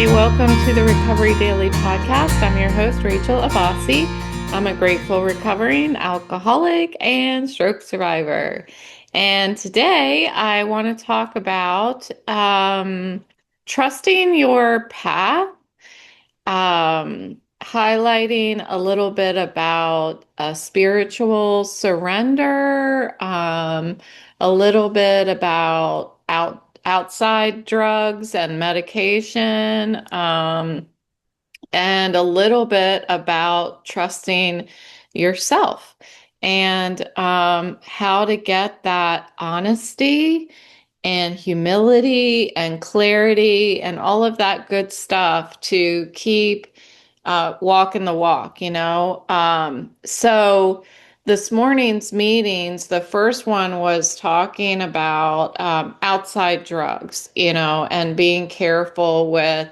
Hi, welcome to the Recovery Daily Podcast. I'm your host, Rachel Abbasi. I'm a grateful recovering alcoholic and stroke survivor. And today I want to talk about trusting your path, highlighting a little bit about spiritual surrender, a little bit about outside drugs and medication, and a little bit about trusting yourself and how to get that honesty and humility and clarity and all of that good stuff to keep walking the walk, So this morning's meetings, the first one was talking about outside drugs, and being careful with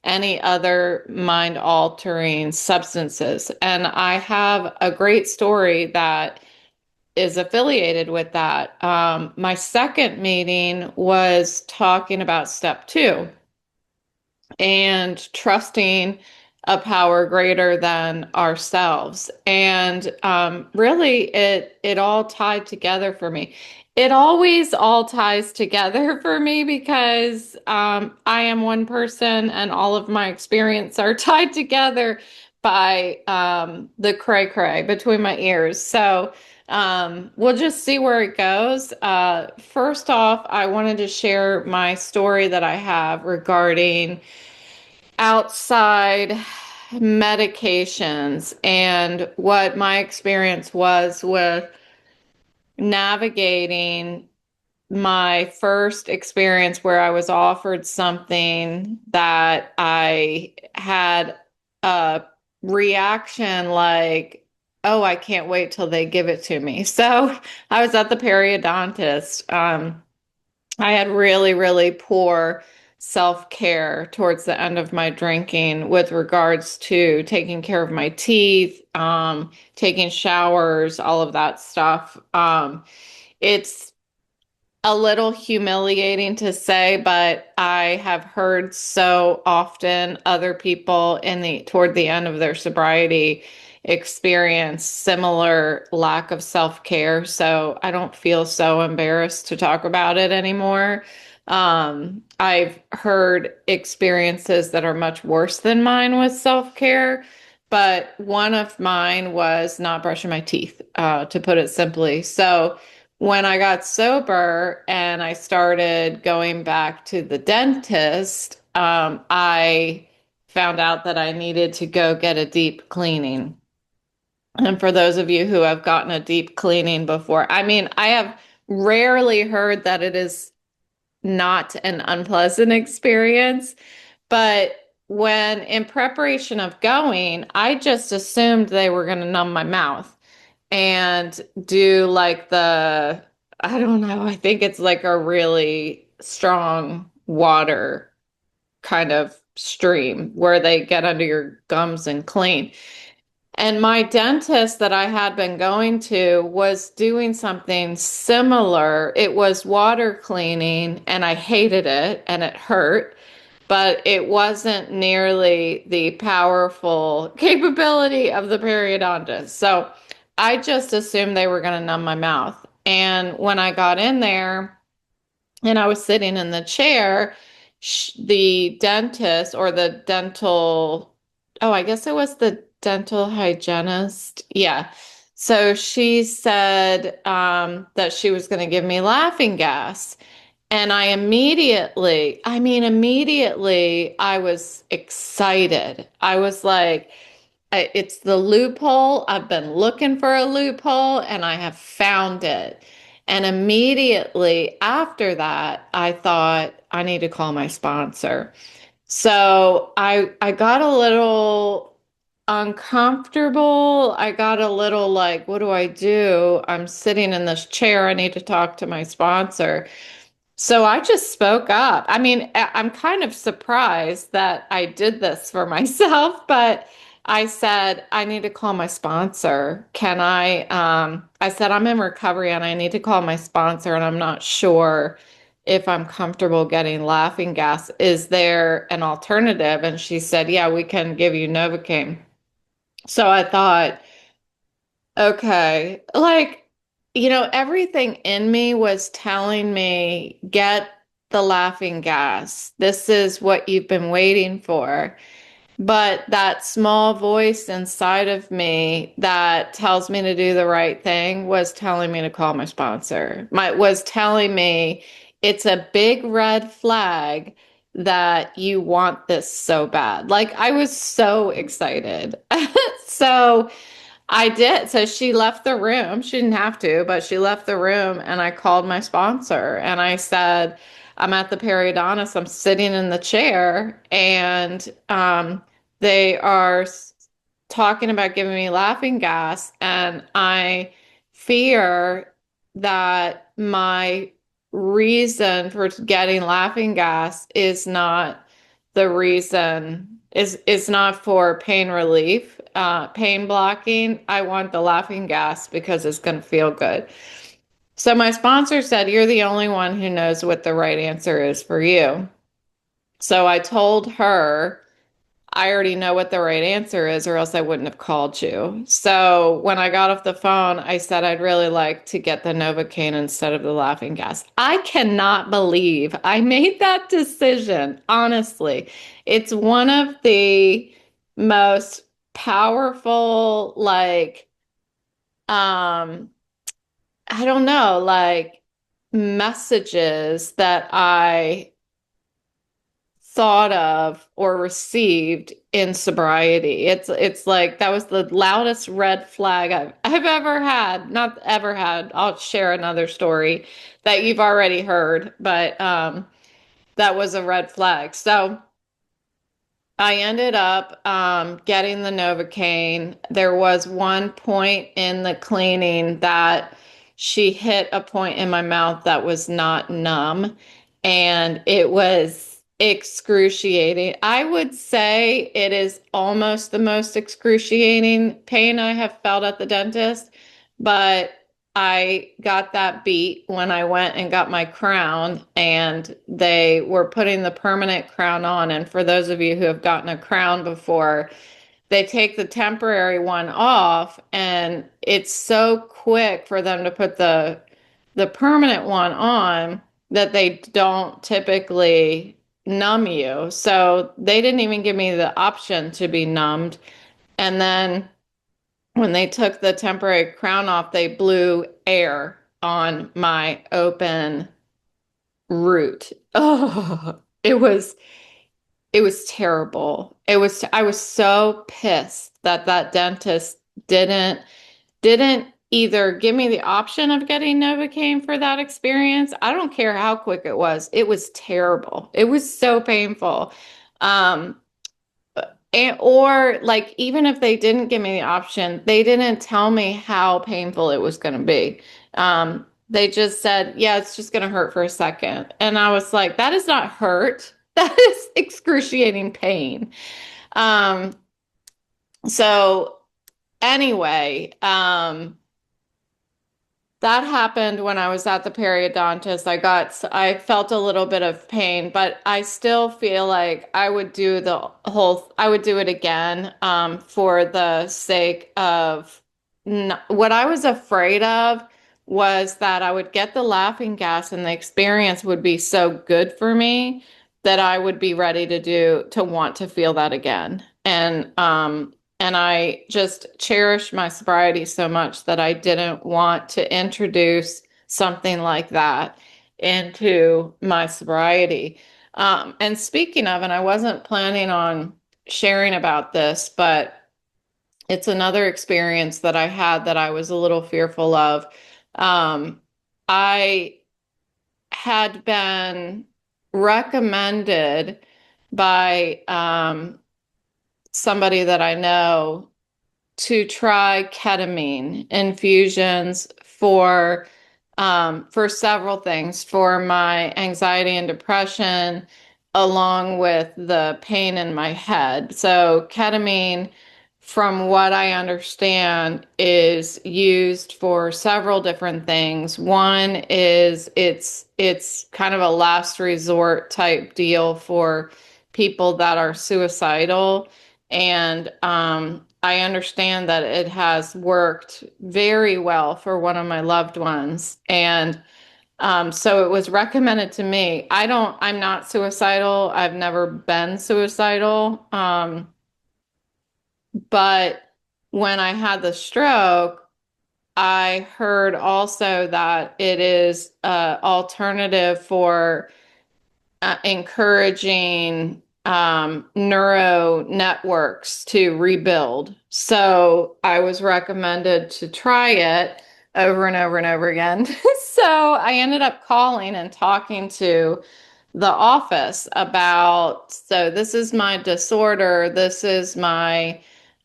any other mind-altering substances. And I have a great story that is affiliated with that. My second meeting was talking about step two and trusting a power greater than ourselves. And really, it all tied together for me. It always all ties together for me because I am one person and all of my experience are tied together by the cray cray between my ears. So we'll just see where it goes. First off, I wanted to share my story that I have regarding outside medications and what my experience was with navigating my first experience where I was offered something that I had a reaction like, oh, I can't wait till they give it to me. So I was at the periodontist. I had really, really poor self-care towards the end of my drinking with regards to taking care of my teeth, taking showers, all of that stuff. It's a little humiliating to say, but I have heard so often other people toward the end of their sobriety experience similar lack of self-care. So I don't feel so embarrassed to talk about it anymore. I've heard experiences that are much worse than mine with self-care, but one of mine was not brushing my teeth, to put it simply. So when I got sober and I started going back to the dentist, I found out that I needed to go get a deep cleaning. And for those of you who have gotten a deep cleaning before, I mean, I have rarely heard that it is not an unpleasant experience, but when in preparation of going, I just assumed they were going to numb my mouth and do like I don't know, I think it's like a really strong water kind of stream where they get under your gums and clean. And my dentist that I had been going to was doing something similar. It was water cleaning, and I hated it and it hurt, but it wasn't nearly the powerful capability of the periodontist. So I just assumed they were going to numb my mouth. And when I got in there and I was sitting in the chair, the dentist or the dental, oh, I guess it was the dental hygienist. Yeah. So she said that she was going to give me laughing gas. And immediately, I was excited. I was like, it's the loophole. I've been looking for a loophole and I have found it. And immediately after that, I thought I need to call my sponsor. So I got a little uncomfortable. I got a little like, what do I do? I'm sitting in this chair. I need to talk to my sponsor. So I just spoke up. I mean, I'm kind of surprised that I did this for myself, but I said, I need to call my sponsor. I said, I'm in recovery and I need to call my sponsor and I'm not sure if I'm comfortable getting laughing gas. Is there an alternative? And she said, yeah, we can give you Novocaine. So I thought, okay, like, everything in me was telling me, get the laughing gas. This is what you've been waiting for. But that small voice inside of me that tells me to do the right thing was telling me to call my sponsor. Was telling me it's a big red flag that you want this so bad. Like I was so excited. So I did. So she left the room. She didn't have to, but she left the room and I called my sponsor and I said, I'm at the periodontist. I'm sitting in the chair and they are talking about giving me laughing gas. And I fear that my reason for getting laughing gas is not the reason is not for pain relief, pain blocking. I want the laughing gas because it's going to feel good. So my sponsor said, you're the only one who knows what the right answer is for you. So I told her, I already know what the right answer is, or else I wouldn't have called you. So when I got off the phone, I said I'd really like to get the Novocaine instead of the laughing gas. I cannot believe I made that decision. Honestly, it's one of the most powerful, like, I don't know, like messages that I thought of or received in sobriety. It's like that was the loudest red flag I've ever had. Not ever had. I'll share another story that you've already heard, but that was a red flag. So I ended up getting the Novocaine. There was one point in the cleaning that she hit a point in my mouth that was not numb, and it was excruciating. I would say it is almost the most excruciating pain I have felt at the dentist, but I got that beat when I went and got my crown and they were putting the permanent crown on. And for those of you who have gotten a crown before, they take the temporary one off and it's so quick for them to put the permanent one on that they don't typically numb you. So they didn't even give me the option to be numbed. And then when they took the temporary crown off, they blew air on my open root. Oh, it was terrible. I was so pissed that that dentist didn't either give me the option of getting Novocaine for that experience. I don't care how quick it was. It was terrible. It was so painful. Um, or like even if they didn't give me the option, they didn't tell me how painful it was going to be. They just said, yeah, it's just going to hurt for a second. And I was like, that is not hurt. That is excruciating pain. Um, so anyway, that happened when I was at the periodontist. I felt a little bit of pain, but I still feel like I would do it again, for the sake of, what I was afraid of was that I would get the laughing gas and the experience would be so good for me that I would be ready to want to feel that again. And I just cherished my sobriety so much that I didn't want to introduce something like that into my sobriety. And speaking of, and I wasn't planning on sharing about this, but it's another experience that I had that I was a little fearful of. I had been recommended by somebody that I know to try ketamine infusions for several things, for my anxiety and depression, along with the pain in my head. So ketamine from what I understand, is used for several different things. One is it's kind of a last resort type deal for people that are suicidal. And I understand that it has worked very well for one of my loved ones. And so it was recommended to me. I'm not suicidal. I've never been suicidal. But when I had the stroke, I heard also that it is an alternative for encouraging neuro networks to rebuild. So I was recommended to try it over and over and over again. So I ended up calling and talking to the office about, so this is my disorder, this is my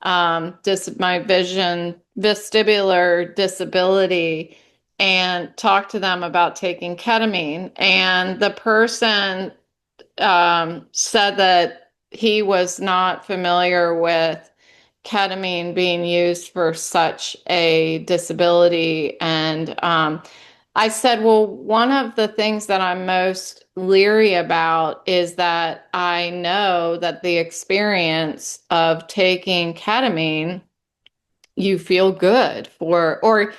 vision vestibular disability, and talk to them about taking ketamine. And the person said that he was not familiar with ketamine being used for such a disability. And I said, well, one of the things that I'm most leery about is that I know that the experience of taking ketamine, you feel good for, or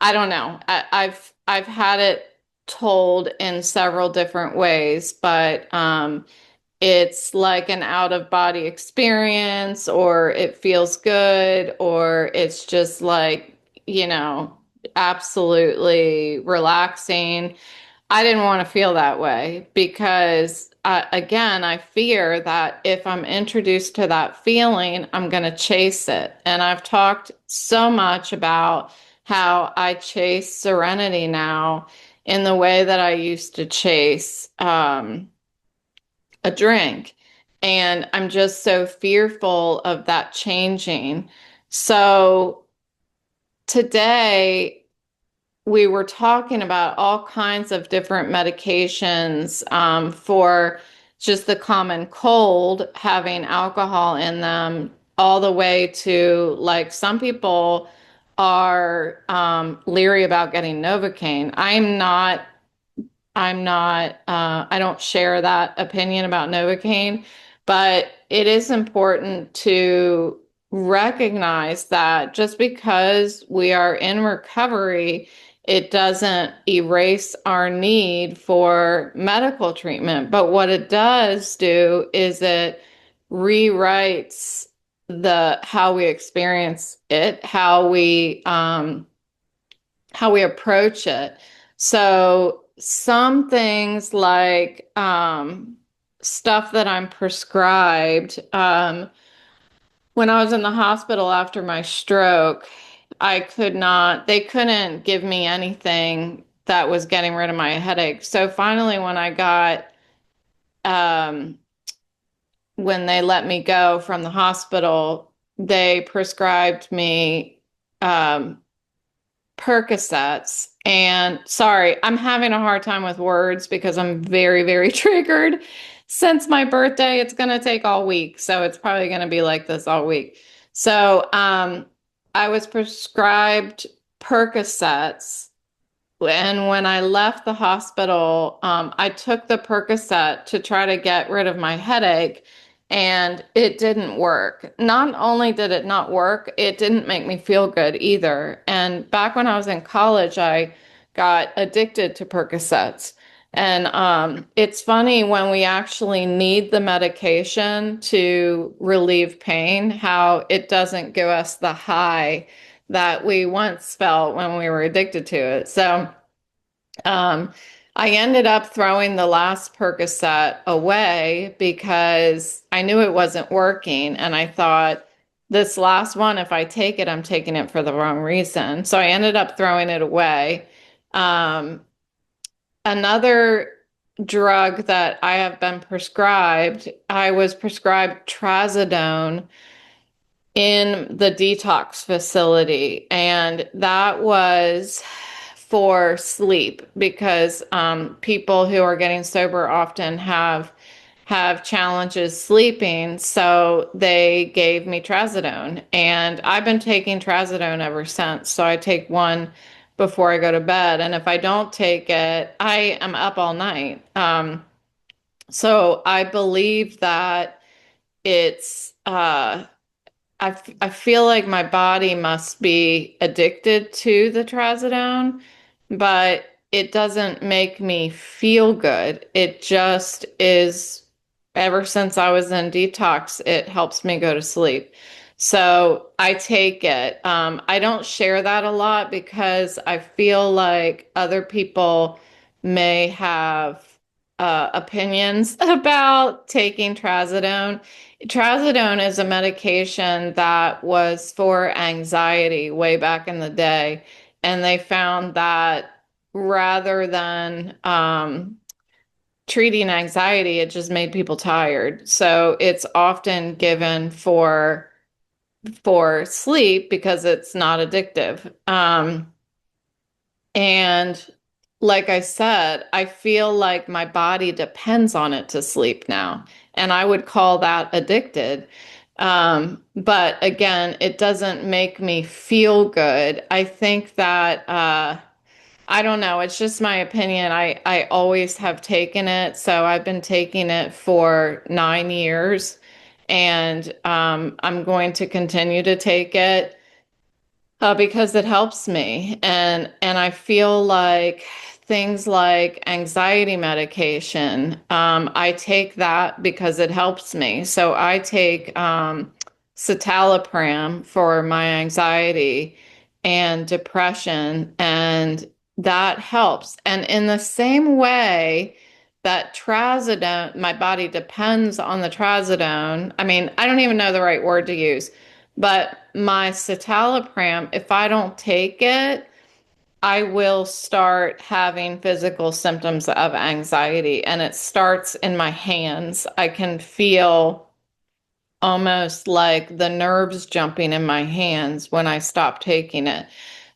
I don't know. I've had it told in several different ways, but it's like an out of body experience, or it feels good, or it's just like, you know, absolutely relaxing. I didn't want to feel that way because, again, I fear that if I'm introduced to that feeling, I'm going to chase it. And I've talked so much about how I chase serenity now in the way that I used to chase a drink. And I'm just so fearful of that changing. So today, we were talking about all kinds of different medications for just the common cold, having alcohol in them, all the way to, like, some people are leery about getting Novocaine. I don't share that opinion about Novocaine, but it is important to recognize that just because we are in recovery, it doesn't erase our need for medical treatment. But what it does do is it rewrites the how we experience it, how we approach it. So some things like stuff that I'm prescribed, when I was in the hospital after my stroke, they couldn't give me anything that was getting rid of my headache. So finally, um, when they let me go from the hospital, they prescribed me um, Percocets. And sorry, I'm having a hard time with words because I'm very, very triggered. Since my birthday, it's going to take all week. So it's probably going to be like this all week. So I was prescribed Percocets. And when I left the hospital, I took the Percocet to try to get rid of my headache, and it didn't work. Not only did it not work, it didn't make me feel good either. And back when I was in college, I got addicted to Percocets. And it's funny when we actually need the medication to relieve pain, how it doesn't give us the high that we once felt when we were addicted to it. So um, I ended up throwing the last Percocet away because I knew it wasn't working. And I thought, this last one, if I take it, I'm taking it for the wrong reason. So I ended up throwing it away. Um, Another drug that I have been prescribed, I was prescribed trazodone in the detox facility, and that was for sleep because people who are getting sober often have have challenges sleeping, so they gave me trazodone. And I've been taking trazodone ever since. So I take one before I go to bed. And if I don't take it, I am up all night. So I believe that it's I feel like my body must be addicted to the trazodone, but it doesn't make me feel good. It just is, ever since I was in detox, it helps me go to sleep. So I take it. I don't share that a lot because I feel like other people may have opinions about taking trazodone. Trazodone is a medication that was for anxiety way back in the day, and they found that rather than treating anxiety, it just made people tired. So it's often given for sleep because it's not addictive. And like I said, I feel like my body depends on it to sleep now. And I would call that addicted. But again, it doesn't make me feel good. I think that, I don't know, it's just my opinion. I always have taken it. So I've been taking it for 9 years. And I'm going to continue to take it because it helps me. And I feel like things like anxiety medication, I take that because it helps me. So I take citalopram for my anxiety and depression, and that helps. And in the same way that trazodone, my body depends on the trazodone. I mean, I don't even know the right word to use, but my citalopram, if I don't take it, I will start having physical symptoms of anxiety, and it starts in my hands. I can feel almost like the nerves jumping in my hands when I stop taking it.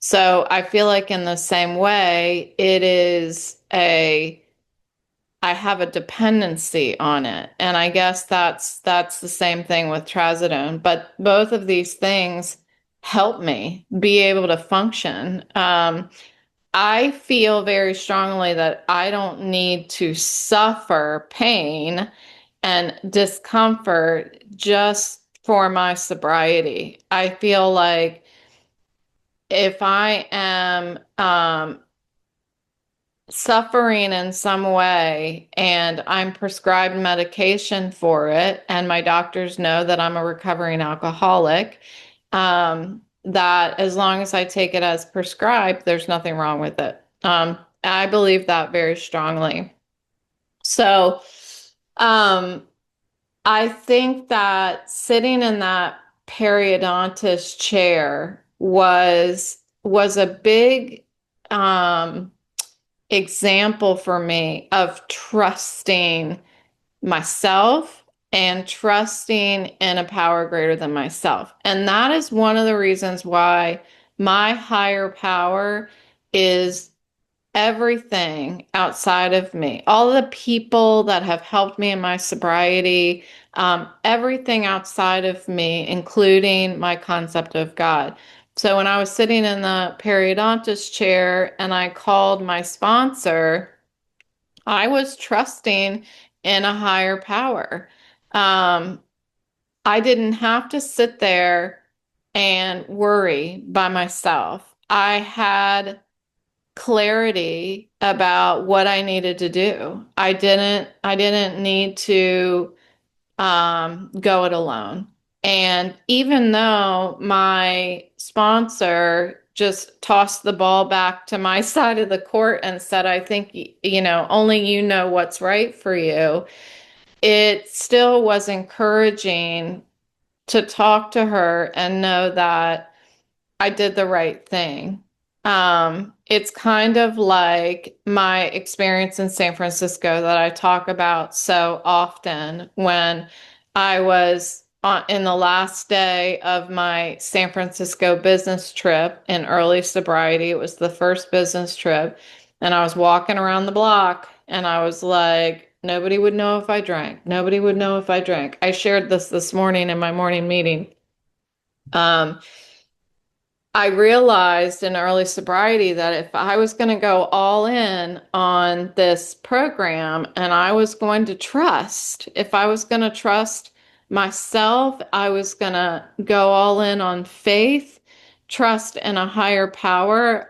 So I feel like in the same way, I have a dependency on it. And I guess that's the same thing with trazodone. But both of these things help me be able to function. I feel very strongly that I don't need to suffer pain and discomfort just for my sobriety. I feel like if I am suffering in some way and I'm prescribed medication for it, and my doctors know that I'm a recovering alcoholic, that as long as I take it as prescribed, there's nothing wrong with it. I believe that very strongly. So, um, I think that sitting in that periodontist chair was a big example for me of trusting myself and trusting in a power greater than myself. And that is one of the reasons why my higher power is everything outside of me. All the people that have helped me in my sobriety, everything outside of me, including my concept of God. So when I was sitting in the periodontist chair and I called my sponsor, I was trusting in a higher power. Um, I didn't have to sit there and worry by myself. I had clarity about what I needed to do. I didn't need to go it alone. And even though my sponsor just tossed the ball back to my side of the court and said, I think, only you know what's right for you, it still was encouraging to talk to her and know that I did the right thing. It's kind of like my experience in San Francisco that I talk about so often when I was in the last day of my San Francisco business trip in early sobriety. It was the first business trip, and I was walking around the block and I was like, Nobody would know if I drank. Nobody would know if I drank. I shared this morning in my morning meeting. Um, I realized in early sobriety that if I was going to go all in on this program and I was going to trust, if I was going to trust myself, I was going to go all in on faith, trust in a higher power,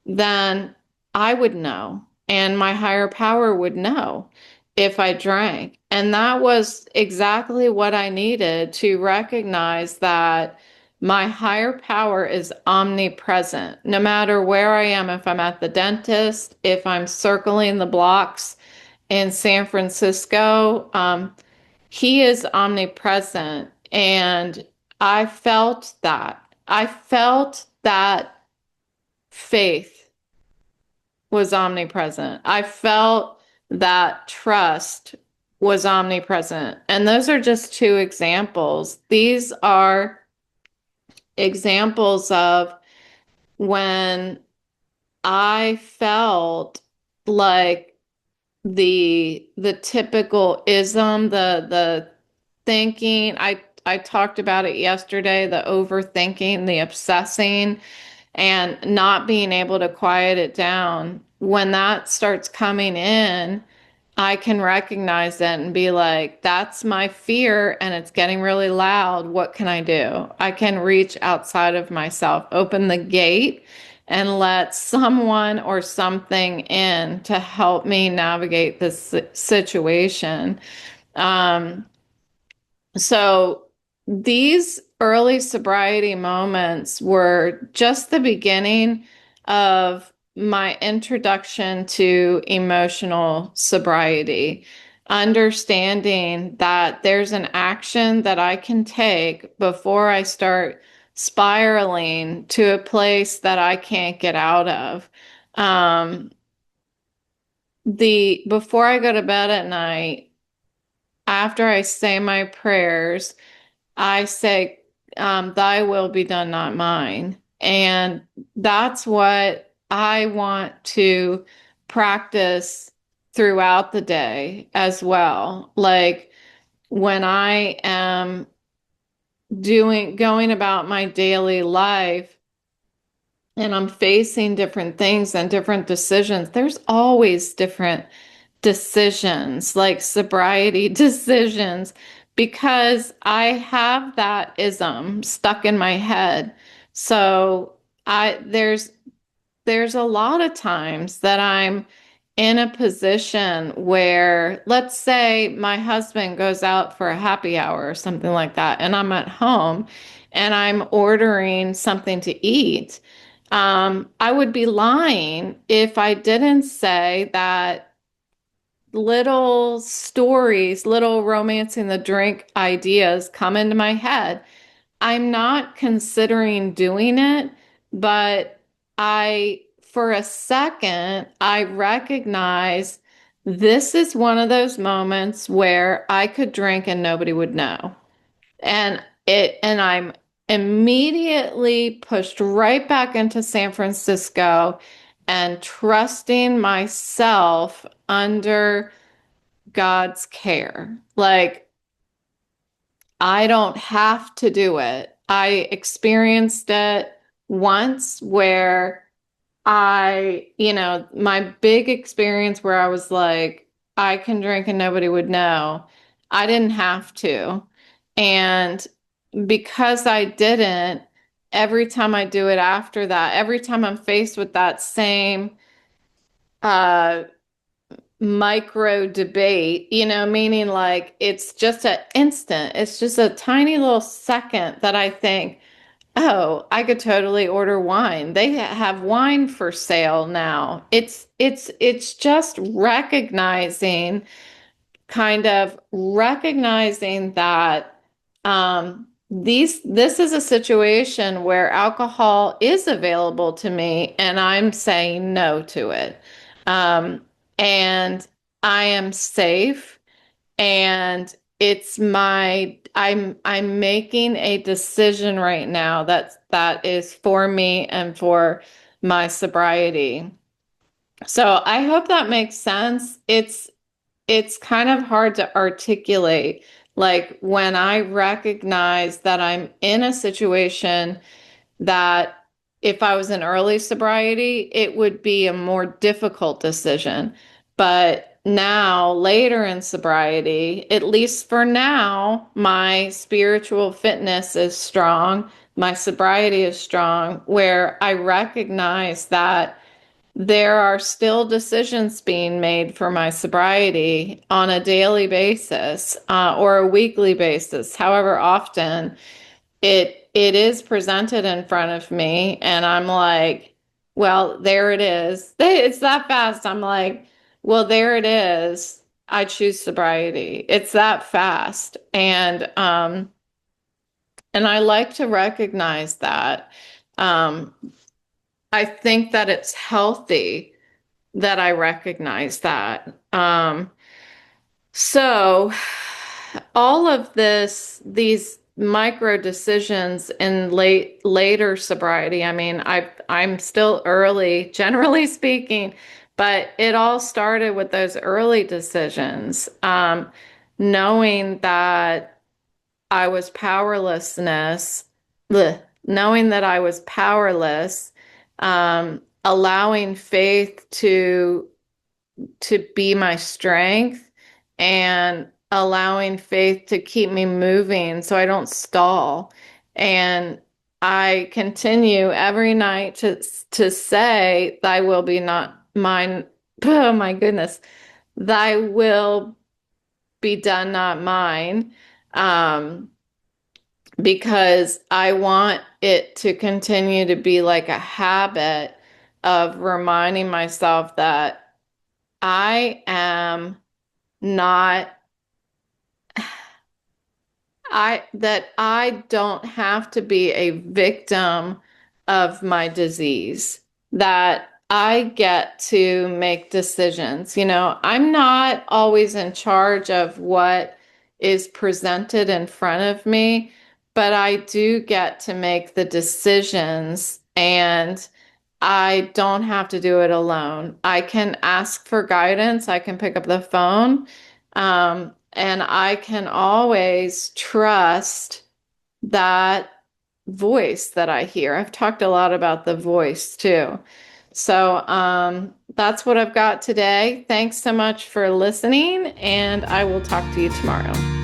then I would know, and my higher power would know if I drank. And that was exactly what I needed to recognize that my higher power is omnipresent. No matter where I am, if I'm at the dentist, if I'm circling the blocks in San Francisco, he is omnipresent. And I felt that. I felt that faith was omnipresent. I felt that trust was omnipresent. And those are just two examples. These are examples of when I felt like the typical ism, the thinking. I talked about it yesterday, the overthinking, the obsessing, and not being able to quiet it down. When that starts coming in, I can recognize it and be like, that's my fear and it's getting really loud. What can I do? I can reach outside of myself, open the gate, and let someone or something in to help me navigate this situation. Um, so these early sobriety moments were just the beginning of my introduction to emotional sobriety, understanding that there's an action that I can take before I start spiraling to a place that I can't get out of. Um, the before I go to bed at night, after I say my prayers, I say, thy will be done, not mine. And that's what I want to practice throughout the day as well. Like when I am going about my daily life and I'm facing different things and different decisions, there's always different decisions, like sobriety decisions, because I have that ism stuck in my head. So there's a lot of times that I'm in a position where, let's say my husband goes out for a happy hour or something like that, and I'm at home and I'm ordering something to eat. I would be lying if I didn't say that little stories, little romancing the drink ideas come into my head. I'm not considering doing it, but for a second, I recognize this is one of those moments where I could drink and nobody would know. And I'm immediately pushed right back into San Francisco and trusting myself under God's care. Like, I don't have to do it. I experienced it once where my big experience where I was like, I can drink and nobody would know. I didn't have to. And because I didn't, every time I do it after that, every time I'm faced with that same uh micro debate, meaning like it's just an instant, it's just a tiny little second that I think, oh, I could totally order wine. They have wine for sale now. It's just recognizing that this is a situation where alcohol is available to me and I'm saying no to it. Um, and I am safe and I'm making a decision right now that is for me and for my sobriety. So I hope that makes sense. it's kind of hard to articulate. Like when I recognize that I'm in a situation that if I was in early sobriety, it would be a more difficult decision. But now, later in sobriety, at least for now, my spiritual fitness is strong. My sobriety is strong, where I recognize that there are still decisions being made for my sobriety on a daily basis, or a weekly basis, however often it is presented in front of me, and I'm like, well, there it is. It's that fast. I'm like, well, there it is. I choose sobriety. It's that fast. And I like to recognize that. Um, I think that it's healthy that I recognize that. So all of these micro decisions in later sobriety, I mean, I'm still early, generally speaking, but it all started with those early decisions. Knowing that I was powerlessness, bleh, knowing that I was powerless, allowing faith to be my strength, and allowing faith to keep me moving so I don't stall. And I continue every night to say, thy will be not mine. Oh my goodness. Thy will be done, not mine. Um, because I want it to continue to be like a habit of reminding myself that I am not that I don't have to be a victim of my disease, that I get to make decisions. You know, I'm not always in charge of what is presented in front of me, but I do get to make the decisions, and I don't have to do it alone. I can ask for guidance. I can pick up the phone. And I can always trust that voice that I hear. I've talked a lot about the voice too. So that's what I've got today. Thanks so much for listening, and I will talk to you tomorrow.